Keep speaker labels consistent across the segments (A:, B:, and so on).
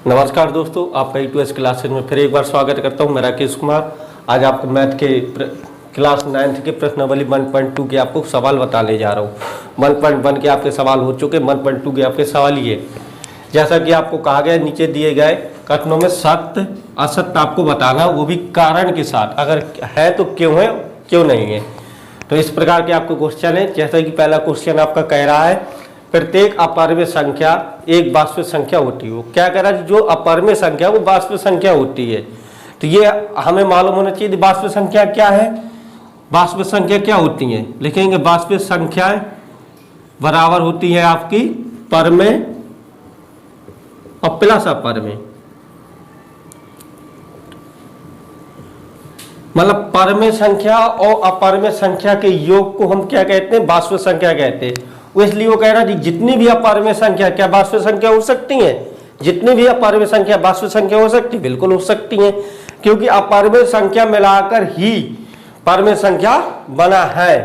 A: नमस्कार दोस्तों, आपका E2S क्लासेज में फिर एक बार स्वागत करता हूं। मैं राकेश कुमार आज आपको मैथ के क्लास 9th के प्रश्नावली 1.2 के आपको सवाल बताने जा रहा हूं। 1.1 के आपके सवाल हो चुके, 1.2 के आपके सवाल ये जैसा कि आपको कहा गया नीचे दिए गए कथनों में सत्य असत्य आपको बताना, वो भी कारण के साथ, अगर है तो क्यों है क्यों नहीं है। तो इस प्रकार के आपको क्वेश्चन है। जैसा कि पहला क्वेश्चन आपका कह रहा है प्रत्येक अपरिमेय संख्या एक वास्तविक संख्या होती है। क्या कह रहा है, जो अपरिमेय संख्या वो वास्तविक संख्या होती है। तो ये हमें मालूम होना चाहिए वास्तविक संख्या क्या है। वास्तविक संख्या क्या होती है, लिखेंगे वास्तविक संख्याएं बराबर होती है आपकी परमेय और प्लस अपरिमेय। मतलब परमेय संख्या और अपरिमेय संख्या के योग को हम क्या कहते हैं, वास्तविक संख्या कहते हैं। इसलिए वो कह रहा है जितनी भी अपरिमेय संख्या क्या वास्तविक संख्या हो सकती है, जितनी भी अपरिमेय संख्या वास्तविक संख्या हो सकती है, बिल्कुल हो सकती है, क्योंकि अपरिमेय संख्या मिलाकर ही परमेय संख्या बना है।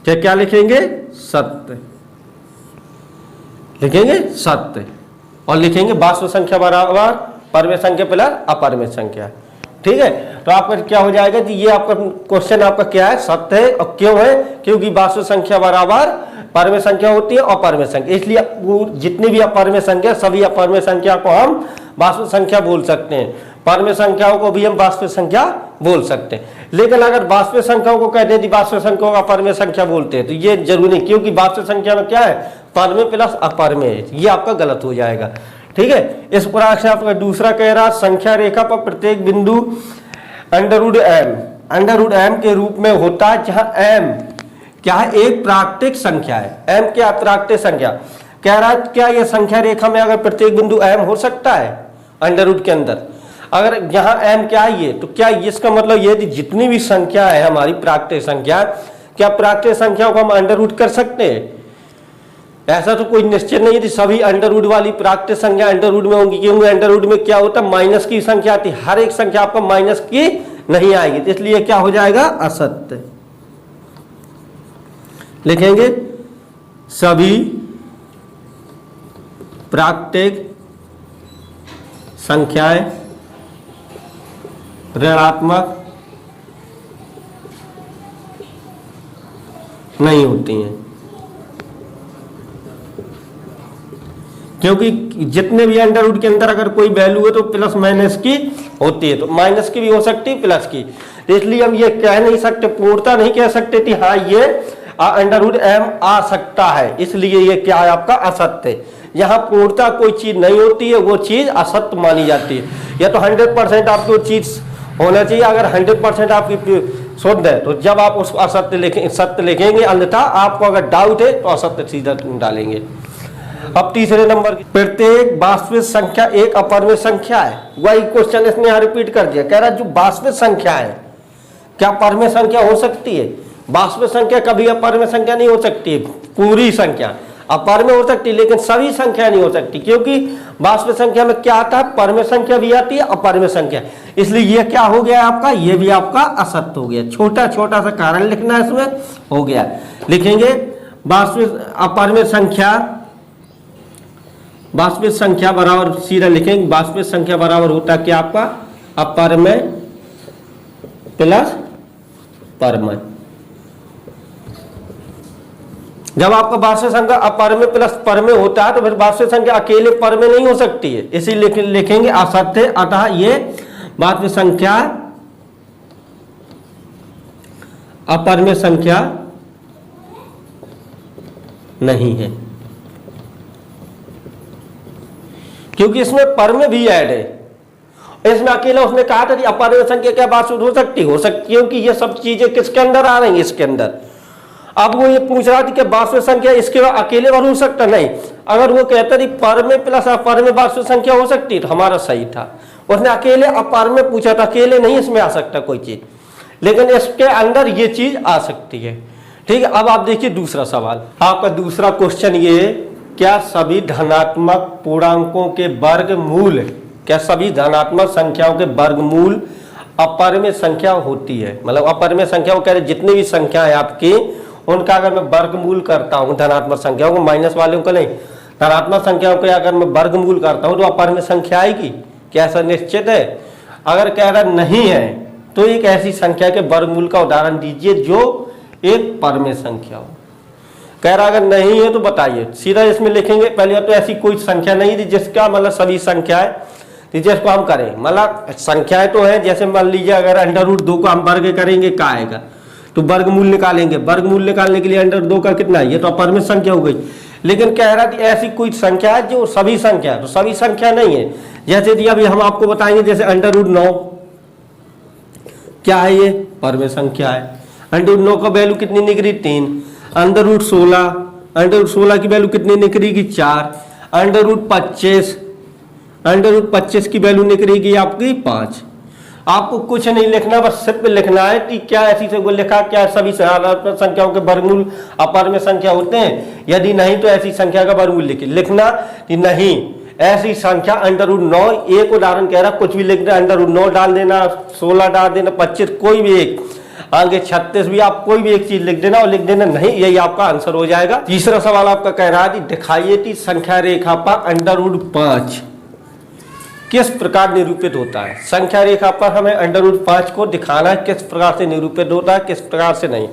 A: क्या लिखेंगे, सत्य लिखेंगे, सत्य, और लिखेंगे वास्तविक संख्या बराबर परमेय संख्या प्लस अपरिमेय संख्या। ठीक है, तो आपका क्या हो जाएगा कि ये आपका क्वेश्चन आपका क्या है, सत्य है। और क्यों है, क्योंकि वास्तविक संख्या बराबर परमेय संख्या होती है और परमेय संख्या, इसलिए जितनी भी अपरिमेय संख्या सभी अपरिमेय संख्या को हम वास्तविक संख्या बोल सकते हैं, परमेय संख्याओं को भी हम वास्तविक संख्या बोल सकते हैं। लेकिन अगर वास्तविक संख्याओं को कहते हैं वास्तविक संख्याओं का परमेय संख्या बोलते हैं तो ये जरूरी नहीं, क्योंकि वास्तविक संख्या में क्या है, परमेय प्लस अपरिमेय, ये आपका गलत हो जाएगा। ठीक है, इस प्रकार से आपका दूसरा कह रहा संख्या रेखा पर प्रत्येक बिंदु अंडर एम के रूप में होता है, जहां एम क्या है, एक प्राकृतिक संख्या है। एम क्या प्राकृतिक संख्या, कह रहा है क्या यह संख्या रेखा में अगर प्रत्येक बिंदु एम हो सकता है अंडर रूट के अंदर, अगर यहाँ एम क्या है ये, तो क्या इसका मतलब ये जितनी भी संख्या है हमारी प्राकृतिक संख्या, क्या प्राकृतिक संख्याओं को हम अंडर रूट कर सकते हैं। ऐसा तो कोई निश्चित नहीं है सभी अंडर रूट वाली प्राकृतिक संख्या अंडर रूट में होंगी, क्योंकि अंडर रूट में क्या होता है, माइनस की संख्या आती है, हर एक संख्या आपको माइनस की नहीं आएगी, तो इसलिए क्या हो जाएगा, असत्य लिखेंगे। सभी प्राकृतिक संख्याएं ऋणात्मक नहीं होती हैं, क्योंकि जितने भी अंडर रूट के अंदर अगर कोई वैल्यू है तो प्लस माइनस की होती है, तो माइनस की भी हो सकती है प्लस की, इसलिए हम ये कह नहीं सकते, पूर्णता नहीं कह सकते कि हाँ ये अंडर रूट एम आ सकता है, इसलिए ये क्या है आपका असत्य है। यहाँ पूर्णता कोई चीज नहीं होती है, वो चीज असत्य मानी जाती है। या तो 100% आपकी वो चीज होना चाहिए, अगर 100% आपकी शुद्ध है तो जब आप उसको असत्य लिखेंगे सत्य लिखेंगे, अन्यथा आपको अगर डाउट है तो असत्य सीधा डालेंगे। अब तीसरे नंबर की प्रत्येक वास्तविक संख्या एक अपरिमेय संख्या है। वही क्वेश्चन इसने यहाँ रिपीट कर दिया, कह रहा है जो वास्तविक संख्या है क्या परमेय संख्या हो सकती है। वास्तविक संख्या कभी अपरिमेय संख्या नहीं हो सकती, पूरी संख्या अपरिमेय हो सकती है, लेकिन सभी संख्या नहीं हो सकती, क्योंकि वास्तविक संख्या में क्या आता है, परमेय संख्या भी आती है अपरिमेय संख्या, इसलिए ये क्या हो गया आपका, ये भी आपका असत्य हो गया। छोटा छोटा सा कारण लिखना है इसमें, हो गया। लिखेंगे वास्तविक अपरिमेय संख्या, वास्तविक संख्या बराबर सीधा लिखेंगे, वास्तविक संख्या बराबर होता है क्या आपका, अपरिमेय प्लस परमेय। जब आपका वास्तविक संख्या अपरिमेय प्लस परमेय होता है तो फिर वास्तविक संख्या अकेले परमेय नहीं हो सकती है, इसीलिए लिखेंगे असत्य, अतः ये वास्तविक संख्या अपरिमेय संख्या नहीं है, क्योंकि इसमें परमेय भी ऐड है। इसमें अकेला उसने कहा था कि अपरिमेय संख्या क्या वास्तविक हो सकती है, क्योंकि ये सब चीजें किसके अंदर आ रही हैं, इसके अंदर। अब वो ये पूछ रहा था कि वास्तविक संख्या इसके अकेले बार हो सकता नहीं, अगर वो कहता थी परमेय प्लस अपरिमेय वास्तविक संख्या हो सकती है तो हमारा सही था। उसने अकेले अपरिमेय पूछा था, अकेले नहीं इसमें आ सकता कोई चीज, लेकिन इसके अंदर ये चीज आ सकती है। ठीक है, अब आप देखिए दूसरा सवाल, आपका दूसरा क्वेश्चन ये, क्या सभी धनात्मक पूर्णांकों के वर्गमूल, क्या सभी धनात्मक संख्याओं के वर्गमूल अपरिमेय संख्या होती है। मतलब अपरिमेय संख्या वो कह रहे जितनी भी संख्या है आपकी उनका अगर मैं वर्गमूल करता हूं धनात्मक संख्याओं को, माइनस वालों का नहीं, धनात्मक संख्याओं के अगर मैं वर्गमूल करता हूं तो अपरिमेय संख्या आएगी, क्या ऐसा निश्चित है? अगर कह रहा नहीं है तो एक ऐसी संख्या के वर्गमूल का उदाहरण दीजिए जो एक परमेय संख्या हो। कह रहा अगर नहीं है तो बताइए, सीधा इसमें लिखेंगे। पहले तो ऐसी कोई संख्या नहीं थी जिसका मतलब सभी संख्याएं, जिसको हम करें मतलब संख्याएं तो है, जैसे मान लीजिए अगर √2 को हम वर्ग करेंगे क्या आएगा, तो वर्गमूल निकालेंगे। वर्गमूल निकालने के लिए √2 का कितना है, ये तो अपरिमेय संख्या हो गई। लेकिन कह रहा थी ऐसी कोई संख्या है जो सभी संख्या, तो सभी संख्या नहीं है। जैसे कि अभी हम आपको बताएंगे, जैसे √9 क्या है, ये परमेय संख्या है। √9 का वैल्यू कितनी निकली 3। √16 की वैल्यू कितनी निकलेगी 4। √25 की वैल्यू निकलेगी आपकी 5। आपको कुछ नहीं लिखना, बस सिर्फ लिखना है कि क्या ऐसी से लिखा, क्या सभी संख्याओं के वर्गमूल अपरिमेय संख्या होते हैं, यदि नहीं तो ऐसी संख्या का वर्गमूल लिखना कि नहीं ऐसी संख्या √9। एक उदाहरण कह रहा, कुछ भी लिख देना, √9 डाल देना, 16 डाल देना, 25 कोई भी एक, आगे 36 भी, आप कोई भी एक चीज लिख देना और लिख देना नहीं, यही आपका आंसर हो जाएगा। तीसरा सवाल आपका कह रहा है दिखाइए कि संख्या रेखा पर √5 किस प्रकार निरूपित होता है। संख्या रेखा पर हमें √5 को दिखाना है, किस प्रकार से निरूपित होता है, किस प्रकार से नहीं।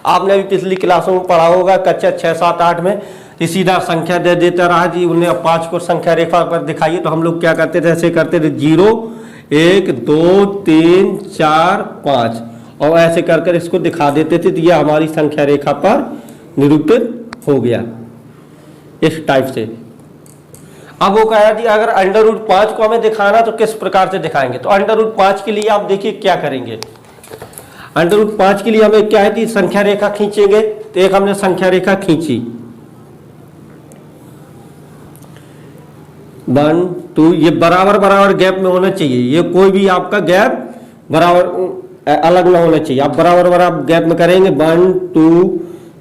A: आपने अभी पिछली क्लासों में पढ़ा होगा कक्षा 6, 7, 8 में, सीधा संख्या दे देता रहा जी उन्हें 5 को संख्या रेखा पर दिखाइए, तो हम लोग क्या करते थे, ऐसे करते थे 0 1 2 3 4 5 और ऐसे कर कर इसको दिखा देते थे, तो यह हमारी संख्या रेखा पर निरूपित हो गया इस टाइप से। अब वो कह रहा अगर √5 को हमें दिखाना तो किस प्रकार से दिखाएंगे, तो √5 के लिए आप देखिए क्या करेंगे। √5 के लिए हमें क्या है कि संख्या रेखा खींचेंगे। तो एक हमने संख्या रेखा खींची 1 2, ये बराबर बराबर गैप में होना चाहिए, ये कोई भी आपका गैप बराबर अलग ना होना चाहिए। आप बराबर बराबर गैप में करेंगे 1 2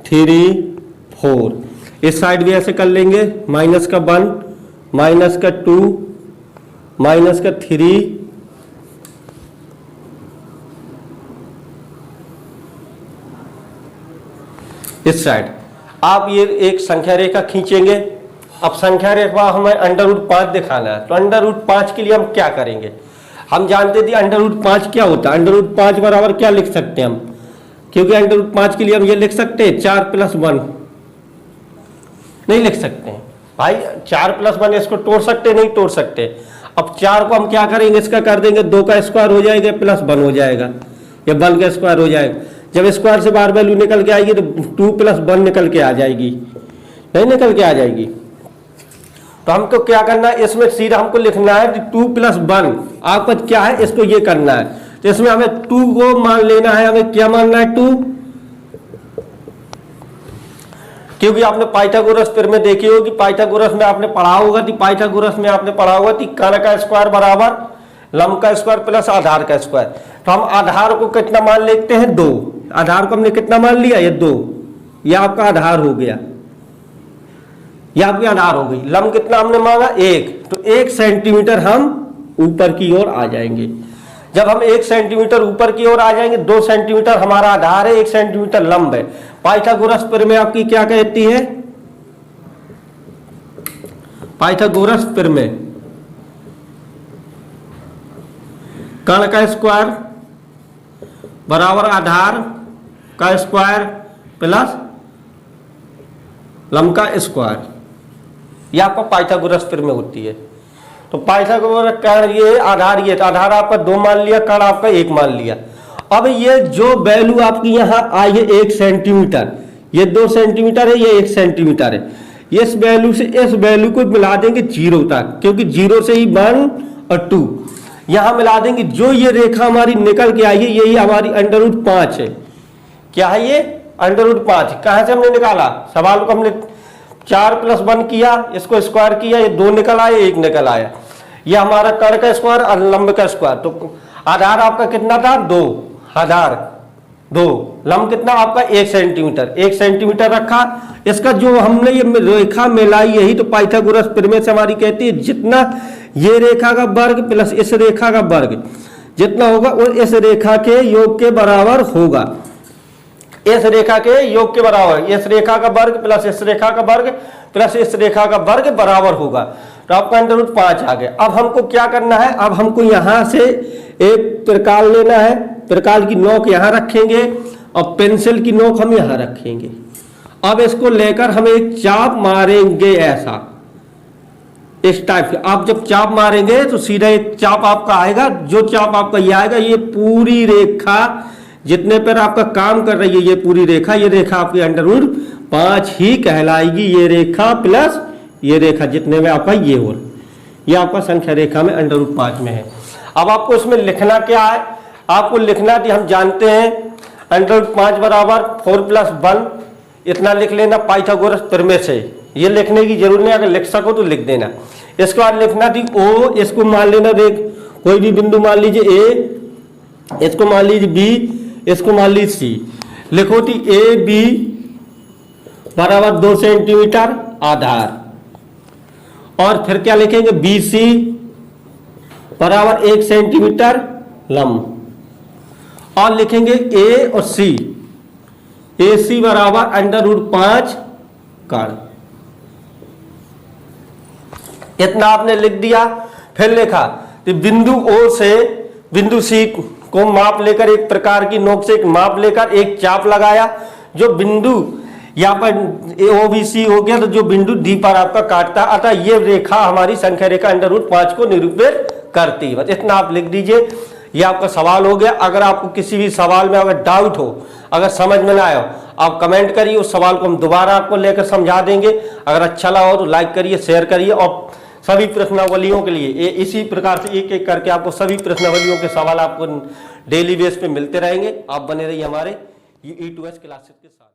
A: 3 4। इस साइड भी ऐसे कर लेंगे, -1 -2 -3 इस साइड आप ये एक संख्या रेखा खींचेंगे। अब संख्या रेखा हमें √5 दिखाना है, तो √5 के लिए हम क्या करेंगे। हम जानते थे √5 क्या होता है। √5 बराबर क्या लिख सकते हैं हम, क्योंकि √5 के लिए हम ये लिख सकते हैं 4 + 1 नहीं लिख सकते हैं भाई। 4 + 1 इसको तोड़ सकते नहीं तोड़ सकते। अब 4 को हम क्या करेंगे, इसका कर देंगे 2 का स्क्वायर हो जाएगा +1 हो जाएगा, या 1 का स्क्वायर हो जाएगा। जब स्क्वायर से बाहर वैल्यू निकल के आएगी तो 2 + 1 निकल के आ जाएगी, नहीं निकल के आ जाएगी। तो हमको क्या करना है, इसमें सीधा हमको लिखना है कि 2 + 1 आपका क्या है, इसको ये करना है। तो इसमें हमें 2 को मान लेना है, हमें क्या मानना है 2, क्योंकि आपने पाइथागोरस में देखी होगी, पाइथागोरस में आपने पढ़ा होगा कि पाइथागोरस में आपने पढ़ा होगा कि कर्ण का स्क्वायर बराबर लंब का स्क्वायर प्लस आधार का स्क्वायर। तो हम आधार को कितना मान लेते हैं 2, आधार को हमने कितना मान लिया, ये 2, यह आपका आधार हो गया, यह आपकी आधार हो गई। लंब कितना हमने मांगा 1, तो 1 सेंटीमीटर हम ऊपर की ओर आ जाएंगे। जब हम 1 सेंटीमीटर ऊपर की ओर आ जाएंगे, 2 सेंटीमीटर हमारा आधार है, 1 सेंटीमीटर लंब है। पाइथागोरस प्रमेय आपकी क्या कहती है, पाइथागोरस प्रमेय कर्ण का स्क्वायर बराबर आधार का स्क्वायर प्लस लंब का स्क्वायर, यह आपका पाइथागोरस प्रमेय होती है। तो पाइथागोरस कर्ण ये आधार, ये आधार आपका 2 मान लिया, कर्ण आपका 1 मान लिया। अब ये जो वैल्यू आपकी यहाँ आई है 1 सेंटीमीटर, ये 2 सेंटीमीटर है, ये 1 सेंटीमीटर है, इस वैल्यू से इस वैल्यू को मिला देंगे 0 तक, क्योंकि 0 से ही 1 और 2 यहां मिला देंगे। जो ये रेखा हमारी निकल के आई है यही हमारी √5 है। क्या है ये √5? कहां से हमने निकाला, सवाल को हमने 4 + 1 किया, इसको स्क्वायर किया, ये 2 निकल आया, 1 निकल आया, ये हमारा कर्ण का स्क्वायर और लंब का स्क्वायर। तो आधार आपका कितना था 2, आधार 2, लंब कितना आपका 1 सेंटीमीटर, 1 सेंटीमीटर रखा। इसका जो हमने ये रेखा मिलाई, यही तो पाइथागोरस प्रमेय से हमारी कहती है, जितना ये रेखा का वर्ग प्लस इस रेखा का वर्ग जितना होगा वो इस रेखा के योग के बराबर होगा। इस रेखा के योग के बराबर, इस रेखा का वर्ग प्लस इस रेखा का वर्ग प्लस इस रेखा का वर्ग बराबर होगा। तो आपका अंडर रूट 5 आ गया। अब हमको क्या करना है, अब हमको यहां से एक त्रिकाल लेना है, त्रिकाल की नोक यहां रखेंगे और पेंसिल की नोक हम यहां रखेंगे। अब इसको लेकर हम एक चाप मारेंगे ऐसा, इस टाइप से। आप जब चाप मारेंगे तो सीधा एक चाप आपका आएगा, जो चाप आपका ये आएगा, ये पूरी रेखा जितने पर आपका काम कर रही है ये पूरी रेखा, ये रेखा आपकी अंडर रूट 5 ही कहलाएगी। ये रेखा प्लस ये रेखा जितने में आपका ये हो, ये आपका संख्या रेखा में अंडर रूट 5 में है। अब आपको इसमें लिखना क्या है, आपको लिखना थी, हम जानते हैं अंडर रूट 5 बराबर 4 + 1 इतना लिख लेना पाइथागोरस प्रमेय से। ये लिखने की जरूरत नहीं, अगर लिख सको तो लिख देना। इसके बाद लिखना थी ओ, इसको मान लेना, देख कोई भी बिंदु मान लीजिए ए, इसको मान लीजिए बी, इसको मान लीजिए सी। लिखो थी ए बी बराबर 2 सेंटीमीटर आधार, और फिर क्या लिखेंगे बी सी बराबर 1 सेंटीमीटर लंब, और लिखेंगे ए और सी, ए सी बराबर अंडर रूट 5 कर्ण। इतना आपने लिख दिया। फिर लिखा कि बिंदु ओ से बिंदु सी को माप लेकर, एक प्रकार की नोक से एक माप लेकर एक चाप लगाया। जो बिंदु यहाँ पर ओ बी सी हो गया, तो जो बिंदु डी पर आपका काटता, अतः ये रेखा हमारी संख्या रेखा अंडर रूट 5 को निरूपित करती है। बस इतना आप लिख दीजिए, ये आपका सवाल हो गया। अगर आपको किसी भी सवाल में अगर डाउट हो, अगर समझ में ना आए, आप कमेंट करिए, उस सवाल को हम दोबारा आपको लेकर समझा देंगे। अगर अच्छा लगा हो तो लाइक करिए, शेयर करिए, और सभी प्रश्नावलियों के लिए इसी प्रकार से एक एक करके आपको सभी प्रश्नावलियों के सवाल आपको डेली बेस पे मिलते रहेंगे। आप बने रहिए हमारे E2S क्लासेस के साथ।